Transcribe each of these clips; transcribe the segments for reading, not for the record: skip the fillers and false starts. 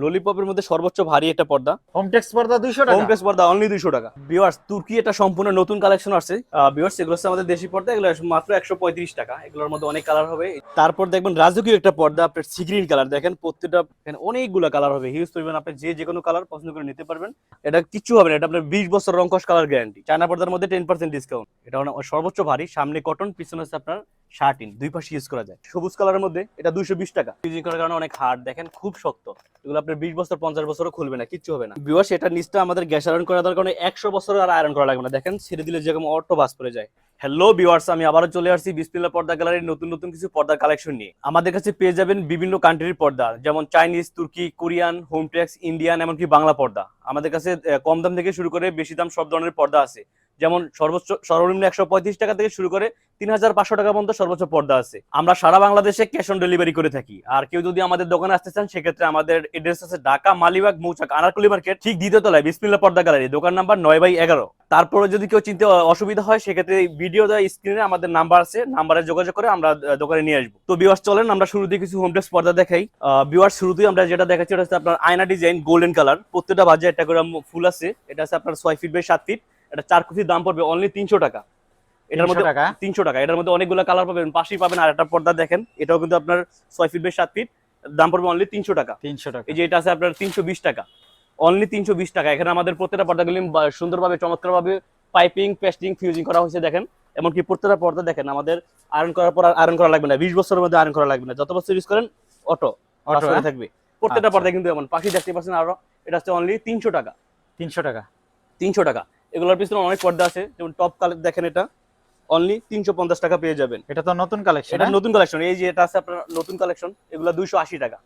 ললিপপের মধ্যে সর্বোচ্চ ভারী একটা পর্দা, হোমটেক্স পর্দা 200 হোম টাকা। প্রেস পর্দা অনলি 200 টাকা। ভিউয়ার্স, তুর্কি এটা সম্পূর্ণ নতুন কালেকশন আসছে। ভিউয়ার্স, এগুলো হচ্ছে আমাদের দেশি পর্দা, এগুলো মাত্র 135 টাকা। এগুলোর মধ্যে অনেক কালার হবে। তারপর দেখবেন রাজকীয় একটা পর্দা, আপনার সি গ্রিন কালার, দেখেন প্রত্যেকটা এখানে অনেকগুলো কালার হবে, হিউজ পরিমাণ। আপনি যে কোনো কালার পছন্দ করে নিতে পারবেন। এটা কিচ্ছু হবে না, এটা আপনার 20 বছর রংকশ কালার গ্যারান্টি। চায়না পর্দার মধ্যে 10% ডিসকাউন্ট। এটা সর্বোচ্চ ভারী, সামনে কটন, পিছনে হচ্ছে আপনার শার্টিন, দুই পাশে ইউজ করা যায়। সবুজ কালারের মধ্যে এটা 220 টাকা। ইউজিং করার কারণে অনেক হার্ড, দেখেন খুব শক্ত। এগুলো আপনার 20 বছর 50 বছরও খুলবে না, কিচ্ছু হবে না। ভিউয়ার্স, এটা নিচটা আমাদের গ্যাস আয়রন করা দরকার কারণে 100 বছর আর আয়রন করা লাগবে না। দেখেন ছেড়ে দিলে যেরকম অটো বাস পড়ে যায়। হ্যালো ভিউয়ার্স, আমি আবারও চলে আসছি বিসমিল্লাহ পর্দা গ্যালারির নতুন নতুন কিছু পর্দার কালেকশন নিয়ে। আমাদের কাছে পেয়ে যাবেন বিভিন্ন কান্ট্রির পর্দা, যেমন চাইনিজ, তুর্কি, কোরিয়ান, হোমটেক্স, ইন্ডিয়ান, এমনকি বাংলা পর্দা। আমাদের কাছে কম দাম থেকে শুরু করে বেশি দাম সব ধরনের পর্দা আছে। যেমন সর্বনিম্ন 135 টাকা থেকে শুরু করে 3500 টাকা পর্যন্ত সর্বোচ্চ পর্দা আছে। আমরা সারা বাংলাদেশে ক্যাশ অন ডেলিভারি করে থাকি। আর কেউ যদি আমাদের দোকানে আসতে চান, সেক্ষেত্রে আমাদের এড্রেস আছে ঢাকা মালিবাগ মৌচাক আনারকুলি মার্কেট, ঠিক দ্বিতীয় তলায় বিসমিল্লাহ পর্দা গ্যালারি, দোকান নাম্বার 9/11। তারপরে যদি কেউ চিনতে অসুবিধা হয়, সেক্ষেত্রে ভিডিও দেওয়া স্ক্রিনে আমাদের নাম্বার আছে, নাম্বারে যোগাযোগ করে আমরা দোকানে নিয়ে আসবো। তো ভিউয়ার্স, চলেন আমরা শুরুতে কিছু হোমটেক্স পর্দা দেখাই। ভিউয়ার্স, শুরুতেই আমরা যেটা দেখাচ্ছি এটা হচ্ছে আপনার আয়না ডিজাইন, গোল্ডেন কালার, প্রত্যেকটা বাজে একটা করে ফুল আছে। এটা আছে আপনার 6 ফিট বাই 7 ফিট। এটা 4 কুচির দাম পড়বে অনলি 300 টাকা। এটার মধ্যে 300 টাকা। এটার মধ্যে অনেকগুলো কালার পাবেন, পাশেই পাবেন আর একটা পর্দা দেখেন, এটাও কিন্তু আপনার 6 ফিট বাই 7 ফিট, দাম পড়বে অনলি 300 টাকা। 300 টাকা। এই যে এটা আছে আপনার 320 টাকা, অনলি 320 টাকা। এখানে আমাদের প্রত্যেকটা পর্দাগুলি সুন্দরভাবে চমৎকারভাবে পাইপিং, পেস্টিং, ফিউজিং করা হয়েছে দেখেন। এমনকি প্রত্যেকটা পর্দা দেখেন আমাদের আয়রন করার পর আয়রন করা লাগবে না, 20 বছরের মধ্যে আয়রন করা লাগবে না, যত বছর ইউজ করেন অটো থাকবে প্রত্যেকটা পর্দা। কিন্তু এমন পাখি দেখতে পাচ্ছেন আরো, এটা হচ্ছে অনলি 300 টাকা। 300 টাকা। 300 টাকা। এগুলোর পিছনে অনেক পর্দা আছে, যেমন টপ কালার দেখেন, এটা অনলি 350 টাকা পেয়ে যাবেন। এটা তো নতুন কালেকশন। এটা নতুন কালেকশন, এই যে এটা আছে আপনার নতুন কালেকশন, এগুলো 280 টাকা।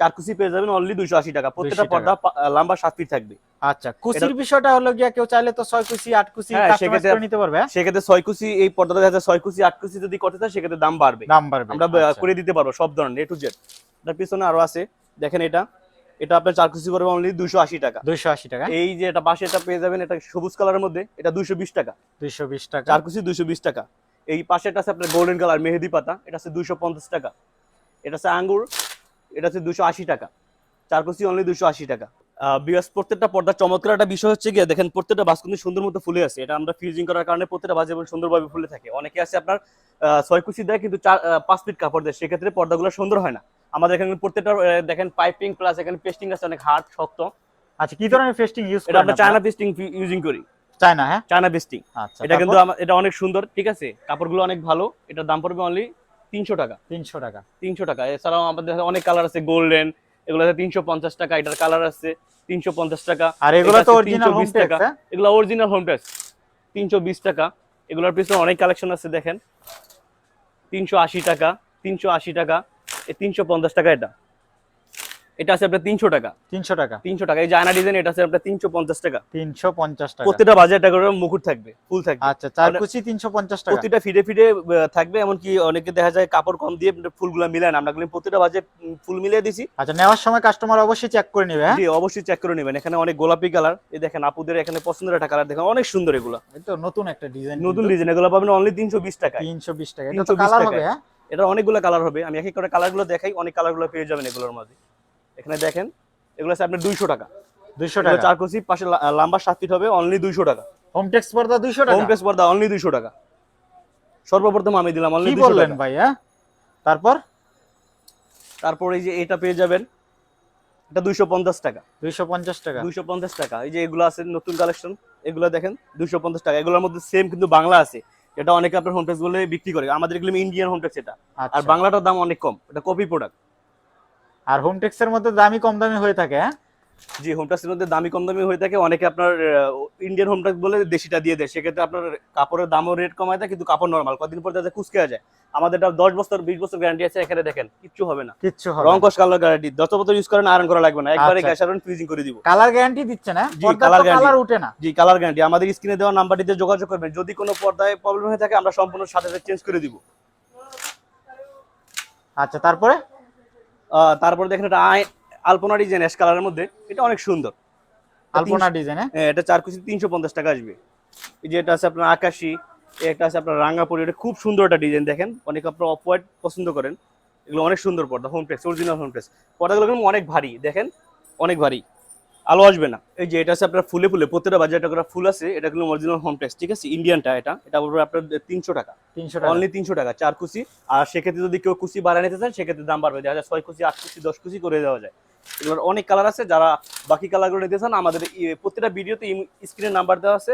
4 কুচি পেয়ে যাবেন অনলি 280 টাকা। প্রত্যেকটা পর্দা লম্বা 7 ফিট থাকবে। আচ্ছা, কুচির বিষয়টা হলো গিয়া কেউ চাইলে তো 6 কুচি 8 কুচি কাস্টমাইজ করে নিতে পারবে। সেক্ষেত্রে 6 কুচি, এই পর্দাটা দেখা যায় 6 কুচি 8 কুচি যদি করতে চায়, সেক্ষেত্রে দাম বাড়বে। আমরা করে দিতে পারবো সব ধরনের A to Z। তার পিছনে আরো আছে, দেখেন এটা আপনার 4 কুচি করবে অনলি 280 টাকা। 280 টাকা। এই যে এটা পাশে এটা পেয়ে যাবেন, এটা সবুজ কালারের মধ্যে, এটা 220 টাকা। 220 টাকা। 4 কুচি 220 টাকা। এই পাশেটা আছে আপনার গোল্ডেন কালার মেহেদি পাতা, এটা আছে 250 টাকা। এটা আছে আঙ্গুর, এটা আছে 280 টাকা। 4 কুচি অনলি 280 টাকা। বিয়াস, প্রত্যেকটা পর্দা চমৎকার একটা বিষয় হচ্ছে গিয়ে দেখেন প্রত্যেকটা বাস কিন্তু সুন্দর মতো ফুলে আছে। এটা আমরা ফিউজিং করার কারণে প্রত্যেকটা বাস যেমন সুন্দরভাবে ফুলে থাকে। অনেকে আছে আপনার 6 কুচি দেয় কিন্তু 5 ফিট কাপড় দেয়, সেক্ষেত্রে পর্দাগুলো সুন্দর হয় না। আমাদের এখানে প্রত্যেকটা দেখেন পাইপিং প্লাস এখানে পেস্টিং আছে অনেক হার্ড শক্ত। আচ্ছা, কি ধরনের পেস্টিং ইউজ করেন? এটা আমরা চায়না পেস্টিং ইউজিং করি। চায়না? হ্যাঁ, চায়না পেস্টিং। আচ্ছা, এটা কিন্তু এটা অনেক সুন্দর, ঠিক আছে, কাপড়গুলো অনেক ভালো। এটার দাম পড়বে অনলি 300 টাকা। 300 টাকা। 300 টাকা। এছাড়াও আমাদের অনেক কালার আছে, গোল্ডেন, এগুলো আছে 350 টাকা। এটার কালার আছে 350 টাকা। আর এগুলো তো অরিজিনাল হোম টেক্স। এগুলো অরিজিনাল হোম টেক্স, 320 টাকা। এগুলোর পিছনে অনেক কালেকশন আছে দেখেন, 380 টাকা, 380 টাকা, 350 টাকা। এটা আছে আপনার 300 টাকা। 300 টাকা। 300 টাকা। এই যে আয়না ডিজাইন, এটা আছে আপনার 350 টাকা। 350 টাকা। প্রত্যেকটা বাজে একটা করে মুকুট থাকবে, ফুল থাকবে। আচ্ছা, 4 কুচি 350 টাকা। প্রতিটা ফিডে ফিডে থাকবে। এমনকি অনেকে দেখা যায় কাপড় কম দিয়ে ফুলগুলো মিলান, আমরা প্রতিটা বাজে ফুল মিলিয়ে দিছি। আচ্ছা, নেওয়ার সময় কাস্টমার অবশ্যই চেক করে নেবে। জি, অবশ্যই চেক করে নেবেন। এখানে অনেক গোলাপি কালার, এই দেখেন আপুদের এখানে পছন্দের একটা কালার, দেখেন অনেক সুন্দর। এগুলো এটা নতুন একটা ডিজাইন, নতুন ডিজাইন, এগুলো পাবেন অনলি 320 টাকা। 320 টাকা। এটা তো কালার হবে। হ্যাঁ, এটা অনেকগুলো কালার হবে, আমি এক এক করে কালারগুলো দেখাই। অনেক কালারগুলো পেয়ে যাবেন এগুলোর মধ্যে। এখানে দেখেন, এগুলো আছে আপনার 200 টাকা। 200 টাকা। 4 কুচি, পাশে লম্বা 7 ফিট হবে, অনলি 200 টাকা। হোমটেক্স পর্দা 200 টাকা। হোমটেক্স পর্দা অনলি 200 টাকা। সর্বপ্রথম আমি দিলাম অনলি 200 টাকা। কি বললেন ভাই? হ্যাঁ, তারপর এই যে এটা পেয়ে যাবেন, এটা 250 টাকা। 250 টাকা। 250 টাকা। এই যে এগুলো আছে নতুন কালেকশন, এগুলো দেখেন 250 টাকা। এগুলোর মধ্যে সেম কিন্তু বাংলা আছে, এটা অনেকে আপনার হোমটেক্স বলে বিক্রি করে। আমাদের এগুলো ইন্ডিয়ান হোমটেক্স এটা। আর বাংলাটার দাম অনেক কম, এটা কপি প্রোডাক্ট। আর হোমটেক্সের মধ্যে দামি কম দামি হয়ে থাকে। হ্যাঁ, জি, হোমটেক্সের মধ্যে দামি কম দামি হয়ে থাকে। অনেকে আপনার ইন্ডিয়ান হোমটেক্স বলে দেশিটা দিয়ে দেয়, সেক্ষেত্রে আপনার কাপড়ের দামও রেট কমায় দেয়, কিন্তু কাপড় নরমাল, কদিন পর যাতে কুচকে যায়। আমাদের 10 বছর 20 বছর গ্যারান্টি আছে। এখানে দেখেন কিচ্ছু হবে না, কিচ্ছু হবে না। রং কস কালার গ্যারান্টি, 10 বছর ইউজ করেন আয়রন করা লাগবে না, একবারে গ্যাস আয়রন ফিউজিং করে দিব। কালার গ্যারান্টি দিচ্ছে না? জি, কালার কালার উঠে না। জি, কালার গ্যারান্টি। আমাদের স্ক্রিনে দেওয়া নাম্বারটিতে যোগাযোগ করবেন, যদি কোনো পর্দায় প্রবলেম হয়ে থাকে আমরা সম্পূর্ণ সাথে সাথে চেঞ্জ করে দিব। আচ্ছা, তারপরে দেখেন এটা আলপনা ডিজাইন অ্যাশ কালারের মধ্যে, এটা অনেক সুন্দর। আলপনা ডিজাইন। হ্যাঁ, এটা 4 কুচি 350 টাকা আসবে। এই যে এটা আছে আপনার আকাশী, একটা আছে আপনার রাঙ্গাপুরি, এটা খুব সুন্দর একটা ডিজাইন দেখেন। অনেকে আপনার অফ হোয়াইট পছন্দ করেন, এগুলো অনেক সুন্দর পর্দা, হোমটেক্স, অরিজিনাল হোমটেক্স। পর্দাগুলো কিন্তু অনেক ভারী, দেখেন অনেক ভারী, আলো আসবে না। এই যে এটা আছে আপনার ফুলে ফুলে, প্রত্যেকটা বাজার একটা করে ফুল আছে, এটা কিন্তু অরিজিনাল হোম টেক্স, ঠিক আছে, ইন্ডিয়ানটা, এটা পড়বে আপনার 300 টাকা, 300 টাকা। অনলি 300 টাকা 4 কুচি। আর সেক্ষেত্রে যদি কেউ কুচি বাড়ায় নিতে চান সেক্ষেত্রে দাম বাড়বে, দেখা যায় 6 কুচি 8 কুচি 10 কুচি করে দেওয়া যায়। এগুলোর অনেক কালার আছে, যারা বাকি কালারগুলো নিতে চান আমাদের প্রত্যেকটা ভিডিওতে স্ক্রিনে নাম্বার দেওয়া আছে,